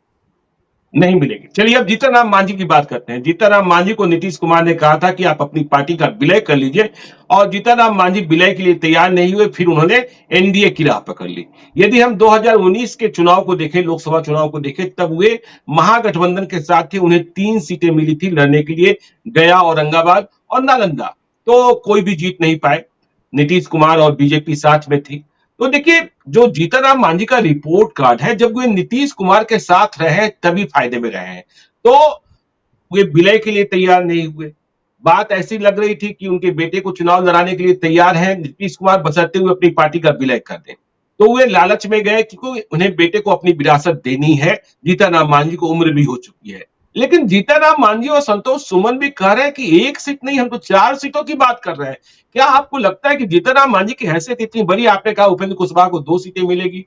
नहीं मिलेगी। चलिए अब जीतन राम मांझी की बात करते हैं। जीतन राम मांझी को नीतीश कुमार ने कहा था कि आप अपनी पार्टी का विलय कर लीजिए और जीतन राम मांझी विलय के लिए तैयार नहीं हुए, फिर उन्होंने एनडीए की राह पकड़ ली। यदि हम 2019 के चुनाव को देखें, लोकसभा चुनाव को देखें, तब वे महागठबंधन के साथ थे, उन्हें 3 सीटें मिली थी लड़ने के लिए, गया, औरंगाबाद और नालंदा। तो कोई भी जीत नहीं पाए, नीतीश कुमार और बीजेपी साथ में थी। तो देखिए जो जीतन राम मांझी का रिपोर्ट कार्ड है, जब वे नीतीश कुमार के साथ रहे तभी फायदे में रहे हैं, तो वे विलय के लिए तैयार नहीं हुए। बात ऐसी लग रही थी कि उनके बेटे को चुनाव लड़ाने के लिए तैयार है नीतीश कुमार, बशर्ते हुए अपनी पार्टी का विलय कर दें। तो वे लालच में गए क्योंकि उन्हें बेटे को अपनी विरासत देनी है। जीतन राम मांझी को उम्र भी हो चुकी है, लेकिन जीतन राम मांझी और संतोष सुमन भी कह रहे हैं कि 1 सीट नहीं, हम तो 4 सीटों की बात कर रहे हैं। क्या आपको लगता है कि जीतन राम मांझी की हैसियत इतनी बड़ी? आपने कहा उपेंद्र कुशवाहा को 2 सीटें मिलेगी,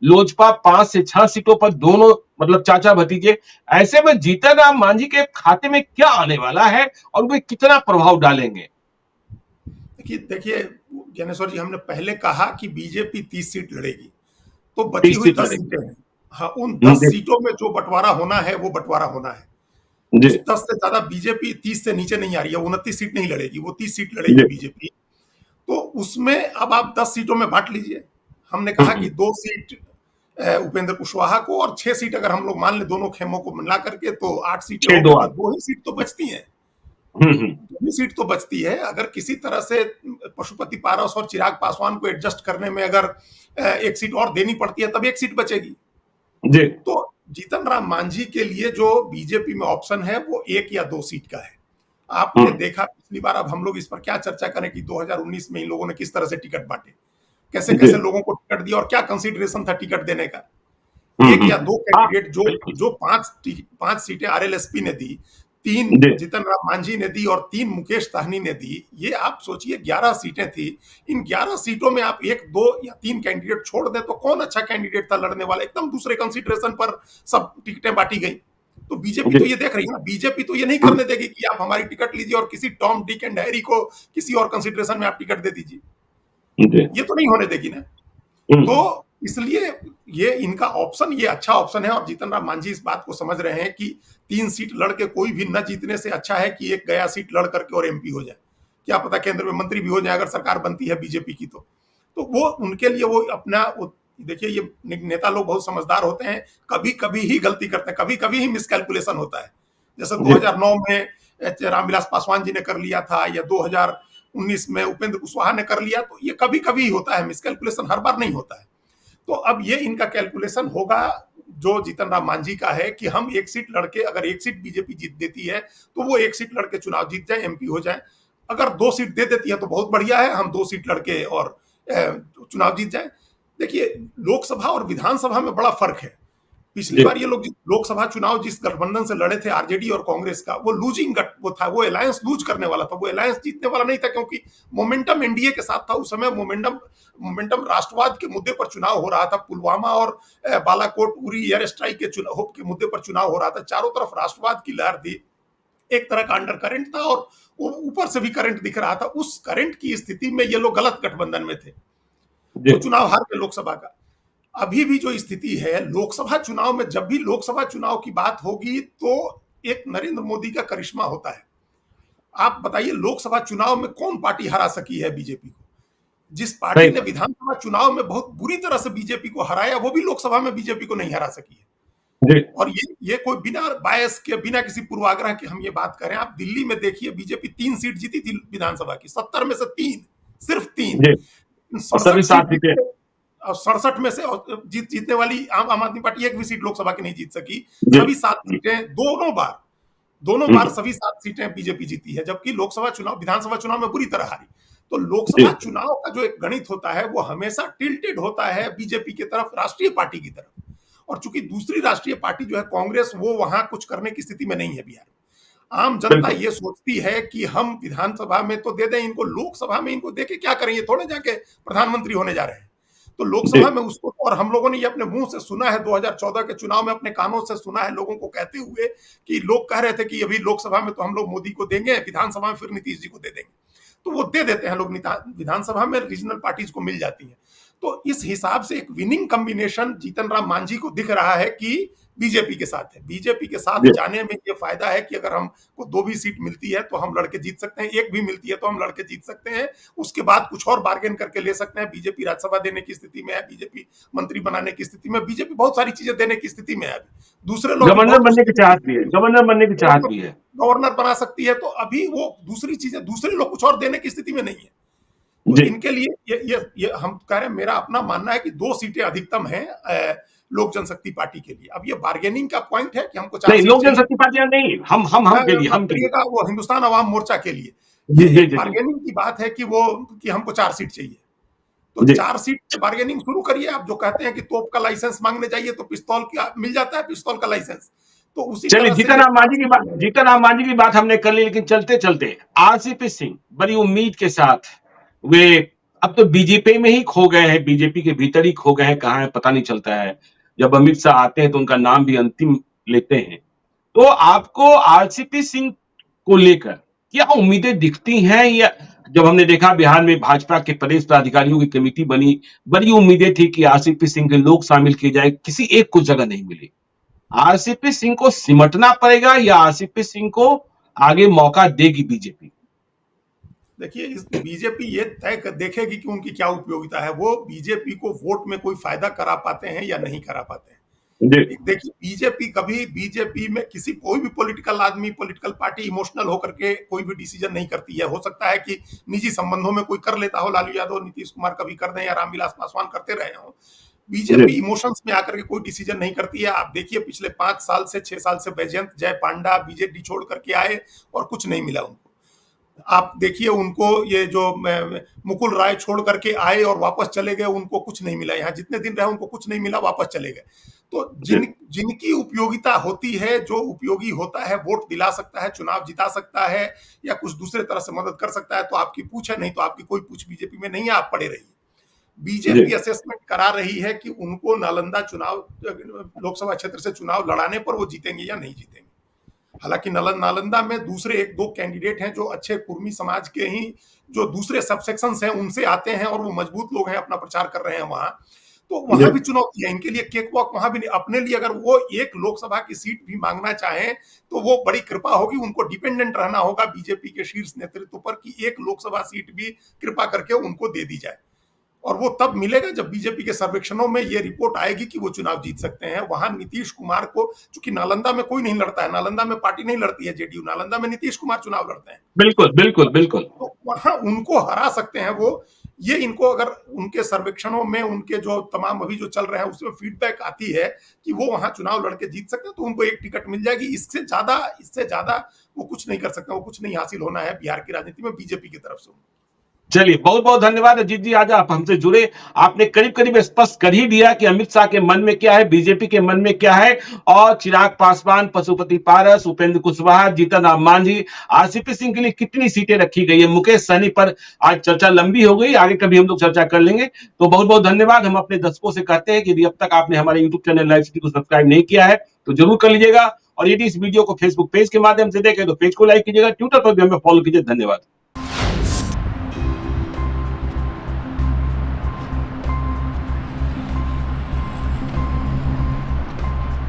लोजपा 5 से 6 सीटों पर, दोनों मतलब चाचा भतीजे। ऐसे में जीतन राम मांझी के खाते में क्या आने वाला है और वे कितना प्रभाव डालेंगे? देखिए ज्ञानेश्वर जी, हमने पहले कहा कि बीजेपी 30 सीट लड़ेगी, तो बची 30 हुई सीट 10 लड़ेगी। सीटें हैं। हाँ, उन 10 सीटों में जो बंटवारा होना है वो बंटवारा होना है। जी उस 10 से ज्यादा बीजेपी 30 से नीचे नहीं आ रही है, 29 सीट नहीं लड़ेगी, वो 30 सीट लड़ेगी जी बीजेपी। तो उसमें अब आप 10 सीटों में बांट लीजिए। हमने कहा कि 2 सीट उपेंद्र कुशवाहा को और 6 सीट अगर हम लोग मान लें दोनों खेमों को मिला करके, तो 8 सीटें 6 हो 2 गई, तो 8। 2 ही सीट तो बचती हैं। हम्म। 2 ही सीट तो बचती है। अगर किसी तरह से पशुपति पारस और चिराग पासवान को एडजस्ट करने में अगर 1 सीट और देनी पड़ती है, तब 1 सीट बचेगी। जी तो जीतन राम मांझी के लिए जो बीजेपी में ऑप्शन है वो 1 या 2 सीट का है। आपने देखा पिछली बार, अब हम लोग इस पर क्या चर्चा करें कि 2019 में इन लोगों ने किस तरह से टिकट बांटे, कैसे जी कैसे लोगों को टिकट दिया और क्या कंसिडरेशन था टिकट देने का। 1 या 2 हाँ कैंडिडेट जो बिल्कुल। जो 5 सीटें आरएलएसपी ने दी, 3 जी जीतन राम मांझी ने दी और 3 मुकेश सहनी ने दी। ये आप सोचिए 11 सीटें थी। इन 11 सीटों में आप 1, 2 या 3 कैंडिडेट छोड़ दें तो कौन अच्छा कैंडिडेट था लड़ने वाला? एकदम दूसरे कंसिडरेशन पर सब टिकटें बांटी गई। तो बीजेपी तो जी ये देख रही है ना, बीजेपी तो ये नहीं करने देगी कि आप हमारी टिकट लीजिए और किसी टॉम डिक एंड हैरी को किसी और कंसिडरेशन में आप टिकट दे दीजिए। जी ये तो नहीं होने देगी ना। तो इसलिए ये इनका ऑप्शन, ये अच्छा ऑप्शन है। और जीतन राम मांझी इस बात को समझ रहे हैं कि 3 सीट लड़ के कोई भी न जीतने से अच्छा है कि एक गया सीट लड़ करके और एमपी हो जाए। क्या पता केंद्र में मंत्री भी हो जाए अगर सरकार बनती है बीजेपी की। तो वो उनके लिए वो अपना देखिए, ये नेता लोग बहुत समझदार होते हैं, कभी कभी ही गलती करते हैं, कभी कभी ही मिसकैलकुलेशन होता है। जैसे 2009 में रामविलास पासवान जी ने कर लिया था, या 2019 में उपेंद्र कुशवाहा ने कर लिया। तो ये कभी कभी होता है, मिसकैलकुलेशन हर बार नहीं होता है। तो अब ये इनका कैलकुलेशन होगा जो जीतन राम मांझी का है कि हम 1 सीट लड़के, अगर 1 सीट बीजेपी जीत देती है तो वो 1 सीट लड़के चुनाव जीत जाए, एमपी हो जाए। अगर 2 सीट दे देती है तो बहुत बढ़िया है, हम 2 सीट लड़के और चुनाव जीत जाए। देखिए, लोकसभा और विधानसभा में बड़ा फर्क है। पिछली बार ये लोग लोकसभा चुनाव जिस गठबंधन से लड़े थे, आरजेडी और कांग्रेस का, वो लूजिंग वो था, वो अलायंस लूज करने वाला था, वो अलायंस जीतने वाला नहीं था, क्योंकि मोमेंटम एनडीए के साथ था। उस समय मोमेंटम राष्ट्रवाद के मुद्दे पर चुनाव हो रहा था। पुलवामा और बालाकोट उरी एयर स्ट्राइक के मुद्दे पर चुनाव हो रहा था। चारों तरफ राष्ट्रवाद की लहर थी, एक तरह का अंडर करंट था और ऊपर से भी करंट दिख रहा था। उस करंट की स्थिति में ये लोग गलत गठबंधन में थे, तो चुनाव हार गए लोकसभा का। अभी भी जो स्थिति है लोकसभा चुनाव में, जब भी लोकसभा चुनाव की बात होगी तो एक नरेंद्र मोदी का करिश्मा होता है। आप बताइए, लोकसभा चुनाव में कौन पार्टी हरा सकी है बीजेपी को? जिस पार्टी ने विधानसभा चुनाव में बहुत बुरी तरह से बीजेपी को हराया, वो भी लोकसभा में बीजेपी को नहीं हरा सकी है। और ये कोई बिना बायस के, बिना किसी पूर्वाग्रह के हम ये बात करें। आप दिल्ली में देखिए, बीजेपी 3 सीट जीती थी विधानसभा की, 70 में से 3। सिर्फ 3। जी। और सभी 67 सीट 7 सीटें। और 67 में से जीतने वाली आम आदमी पार्टी एक भी सीट लोकसभा की नहीं जीत सकी। जी। सभी 7 सीटें दोनों बार सभी 7 सीटें बीजेपी जीती है, जबकि लोकसभा चुनाव विधानसभा चुनाव में बुरी तरह हारी। तो जी। लोकसभा चुनाव का जो एक गणित होता है वो हमेशा टिल्टेड होता है बीजेपी की तरफ, राष्ट्रीय पार्टी की तरफ। और चूंकि दूसरी राष्ट्रीय पार्टी जो है कांग्रेस, वो वहां कुछ करने की स्थिति में नहीं है बिहार में। आम जनता बिल्कुल। ये सोचती है कि हम विधानसभा में तो दे दें इनको, लोकसभा में इनको दे के क्या करेंगे, थोड़े जाके प्रधानमंत्री होने जा रहे हैं। तो जी। लोकसभा में उसको, और हम लोगों ने ये अपने मुंह से सुना है, 2014 के चुनाव में अपने कानों से सुना है लोगों को कहते हुए कि लोग कह रहे थे कि अभी लोकसभा में तो हम लोग मोदी को देंगे, विधानसभा में फिर नीतीश जी को दे देंगे। तो वो दे देते हैं लोग, विधानसभा में रीजनल पार्टीज को मिल जाती है। तो इस हिसाब से एक विनिंग कॉम्बिनेशन जीतन राम मांझी को दिख रहा है कि बीजेपी के साथ है। बीजेपी के साथ जी। जाने में ये फायदा है कि अगर हमको 2 भी सीट मिलती है तो हम लड़के जीत सकते हैं, 1 भी मिलती है तो हम लड़के जीत सकते हैं। उसके बाद कुछ और बार्गेन करके ले सकते हैं। बीजेपी राज्यसभा देने की स्थिति में है, बीजेपी मंत्री बनाने की स्थिति में, बीजेपी बहुत सारी चीजें देने की स्थिति में है अभी। दूसरे लोग भी गवर्नर बहुत बनने की कुछ चाहत भी है, गवर्नर बनने की चाहत भी है। गवर्नर बना सकती है, तो अभी वो दूसरी चीजें, दूसरे लोग कुछ और देने की स्थिति में नहीं है। तो जी। इनके लिए ये हम कह रहे हैं, मेरा अपना मानना है कि 2 सीटें अधिकतम हैं लोक जनशक्ति पार्टी के लिए। अब ये बार्गेनिंग का पॉइंट है कि हमको 4 नहीं, सीट लोक चाहिए। जनशक्ति पार्टियां नहीं, हम के लिए, हम के लिए। करिएगा वो हिंदुस्तान अवाम मोर्चा के लिए जी, ये जी, एक जी, जी। बार्गेनिंग की बात है कि वो, कि हमको 4 सीट चाहिए। तो जी। 4 सीट से बार्गेनिंग शुरू करिए। आप जो कहते हैं कि तोप का लाइसेंस मांगने जाइए तो पिस्तौल का मिल जाता है, पिस्तौल का लाइसेंस। तो उसी चलिए, तरह से ये 4 सीट, जीतन राम मांझी की बात हमने कर ली, लेकिन चलते-चलते आरसीपी सिंह बड़ी उम्मीद के साथ वे अब तो बीजेपी में ही खो गए हैं, बीजेपी के भीतर ही खो गए हैं, कहाँ हैं पता नहीं चलता है। जब अमित शाह आते हैं तो उनका नाम भी अंतिम लेते हैं। तो आपको आरसीपी सिंह को लेकर क्या उम्मीदें दिखती हैं, या जब हमने देखा बिहार में भाजपा के प्रदेश पदाधिकारियों की कमेटी बनी, बड़ी उम्मीदें थी कि आरसीपी सिंह के लोग शामिल किए जाए, किसी एक को जगह नहीं मिली। आरसीपी सिंह को सिमटना पड़ेगा या आरसीपी सिंह को आगे मौका देगी बीजेपी? देखिए इस बीजेपी ये तय देखेगी कि उनकी क्या उपयोगिता है, वो बीजेपी को वोट में कोई फायदा करा पाते हैं या नहीं करा पाते हैं। जी। देखिए बीजेपी में किसी कोई भी पॉलिटिकल आदमी, पॉलिटिकल पार्टी इमोशनल होकर के कोई भी डिसीजन नहीं करती है। हो सकता है कि निजी संबंधों में कोई कर लेता हो, लालू यादव, नीतीश कुमार कभी कर दें या रामविलास पासवान करते रहे हो। बीजेपी जी। इमोशंस में आकर के कोई डिसीजन नहीं करती है। आप देखिए पिछले 5 साल से 6 साल से वैजयंत जय पांडा बीजेडी छोड़ करके आए और कुछ नहीं मिला उनको। आप देखिए उनको, ये जो मुकुल राय छोड़ करके आए और वापस चले गए, उनको कुछ नहीं मिला। यहाँ जितने दिन रहे उनको कुछ नहीं मिला, वापस चले गए। तो जी। जिनकी उपयोगिता होती है, जो उपयोगी होता है, वोट दिला सकता है, चुनाव जिता सकता है या कुछ दूसरे तरह से मदद कर सकता है, तो आपकी पूछ है, नहीं तो आपकी कोई पूछ बीजेपी में नहीं है, आप पड़े रहिए। बीजेपी जी। असेसमेंट करा रही है कि उनको नालंदा चुनाव, लोकसभा क्षेत्र से चुनाव लड़ाने पर वो जीतेंगे या नहीं जीतेंगे। हालांकि नालंदा में दूसरे 1-2 कैंडिडेट हैं जो अच्छे कुर्मी समाज के ही, जो दूसरे सबसेक्शंस हैं उनसे आते हैं और वो मजबूत लोग हैं, अपना प्रचार कर रहे हैं वहां। तो वहां जी। भी चुनौती है इनके लिए, केक वॉक वहां भी नहीं। अपने लिए अगर वो एक लोकसभा की सीट भी मांगना चाहें तो वो बड़ी कृपा होगी, उनको डिपेंडेंट रहना होगा बीजेपी के शीर्ष नेतृत्व पर कि एक लोकसभा सीट भी कृपा करके उनको दे दी जाए। और वो तब मिलेगा जब बीजेपी के सर्वेक्षणों में ये रिपोर्ट आएगी कि वो चुनाव जीत सकते हैं। वहां नीतीश कुमार को, चूंकि नालंदा में कोई नहीं लड़ता है, नालंदा में पार्टी नहीं लड़ती है जेडीयू, नालंदा में नीतीश कुमार चुनाव लड़ते हैं। बिल्कुल, बिल्कुल, बिल्कुल। तो वहां उनको हरा सकते हैं वो। ये इनको अगर उनके सर्वेक्षणों में, उनके जो तमाम अभी जो चल रहे हैं उसमें फीडबैक आती है कि वो वहां चुनाव लड़के जीत सकते हैं, तो उनको एक टिकट मिल जाएगी। इससे ज्यादा वो कुछ नहीं कर सकते, वो कुछ नहीं हासिल होना है बिहार की राजनीति में बीजेपी की तरफ से। चलिए, बहुत-बहुत धन्यवाद अजीत जी, आज आप हमसे जुड़े। आपने करीब-करीब स्पष्ट कर ही दिया कि अमित शाह के मन में क्या है, बीजेपी के मन में क्या है, और चिराग पासवान, पशुपति पारस, उपेंद्र कुशवाहा, जीतन राम मांझी, आरसीपी सिंह के लिए कितनी सीटें रखी गई है। मुकेश सहनी पर आज चर्चा लंबी हो गई, आगे कभी हम लोग चर्चा कर लेंगे। तो बहुत-बहुत धन्यवाद। हम अपने दर्शकों से कहते हैं कि यदि अब तक आपने हमारे यूट्यूब चैनल लाइव सिटी को सब्सक्राइब नहीं किया है तो जरूर कर लीजिएगा, और यदि इस वीडियो को फेसबुक पेज के माध्यम से देखें तो पेज को लाइक कीजिएगा, ट्विटर पर भी हमें फॉलो कीजिए। धन्यवाद।